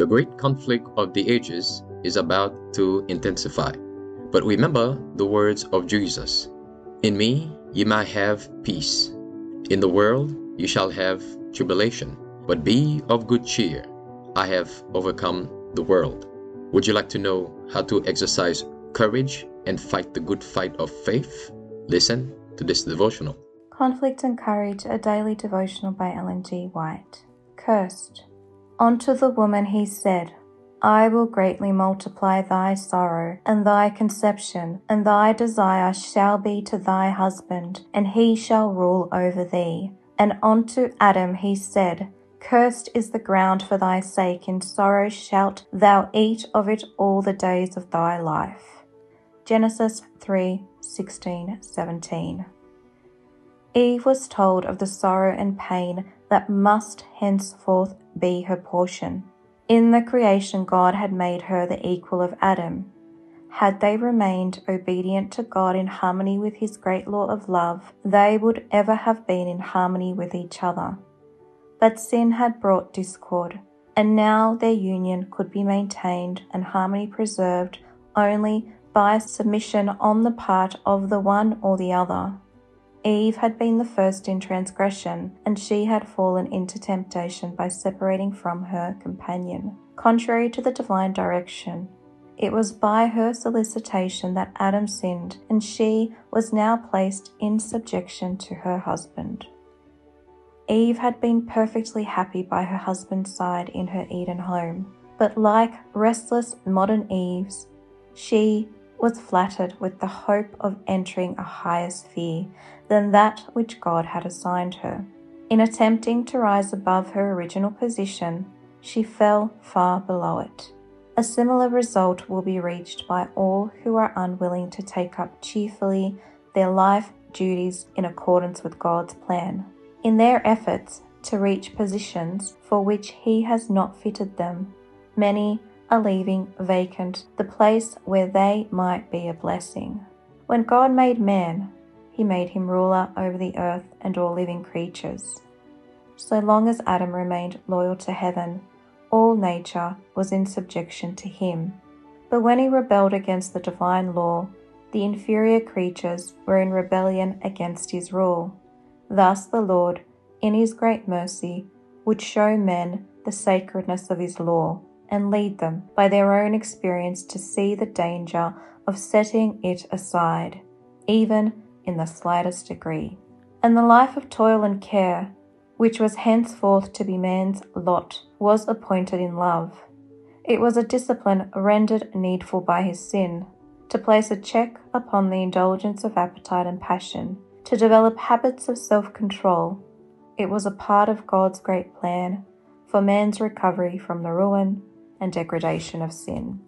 The great conflict of the ages is about to intensify. But remember the words of Jesus. In me ye might have peace. In the world you shall have tribulation. But be of good cheer. I have overcome the world. Would you like to know how to exercise courage and fight the good fight of faith? Listen to this devotional. Conflict and Courage, a daily devotional by Ellen G. White. Cursed. Unto the woman he said, I will greatly multiply thy sorrow and thy conception, and thy desire shall be to thy husband, and he shall rule over thee. And unto Adam he said, Cursed is the ground for thy sake, in sorrow shalt thou eat of it all the days of thy life. Genesis 3:16-17. Eve was told of the sorrow and pain that must henceforth be her portion. In the creation, God had made her the equal of Adam. Had they remained obedient to God in harmony with His great law of love, they would ever have been in harmony with each other. But sin had brought discord, and now their union could be maintained and harmony preserved only by submission on the part of the one or the other. Eve had been the first in transgression, and she had fallen into temptation by separating from her companion. Contrary to the divine direction, it was by her solicitation that Adam sinned, and she was now placed in subjection to her husband. Eve had been perfectly happy by her husband's side in her Eden home, but like restless modern Eves, she was flattered with the hope of entering a higher sphere than that which God had assigned her. In attempting to rise above her original position, she fell far below it. A similar result will be reached by all who are unwilling to take up cheerfully their life duties in accordance with God's plan. In their efforts to reach positions for which He has not fitted them, many are leaving vacant the place where they might be a blessing. When God made man, He made him ruler over the earth and all living creatures. So long as Adam remained loyal to heaven, all nature was in subjection to him. But when he rebelled against the divine law, the inferior creatures were in rebellion against his rule. Thus the Lord, in His great mercy, would show men the sacredness of His law and lead them by their own experience to see the danger of setting it aside, even in the slightest degree. And the life of toil and care, which was henceforth to be man's lot, was appointed in love. It was a discipline rendered needful by his sin, to place a check upon the indulgence of appetite and passion, to develop habits of self-control. It was a part of God's great plan for man's recovery from the ruin and degradation of sin.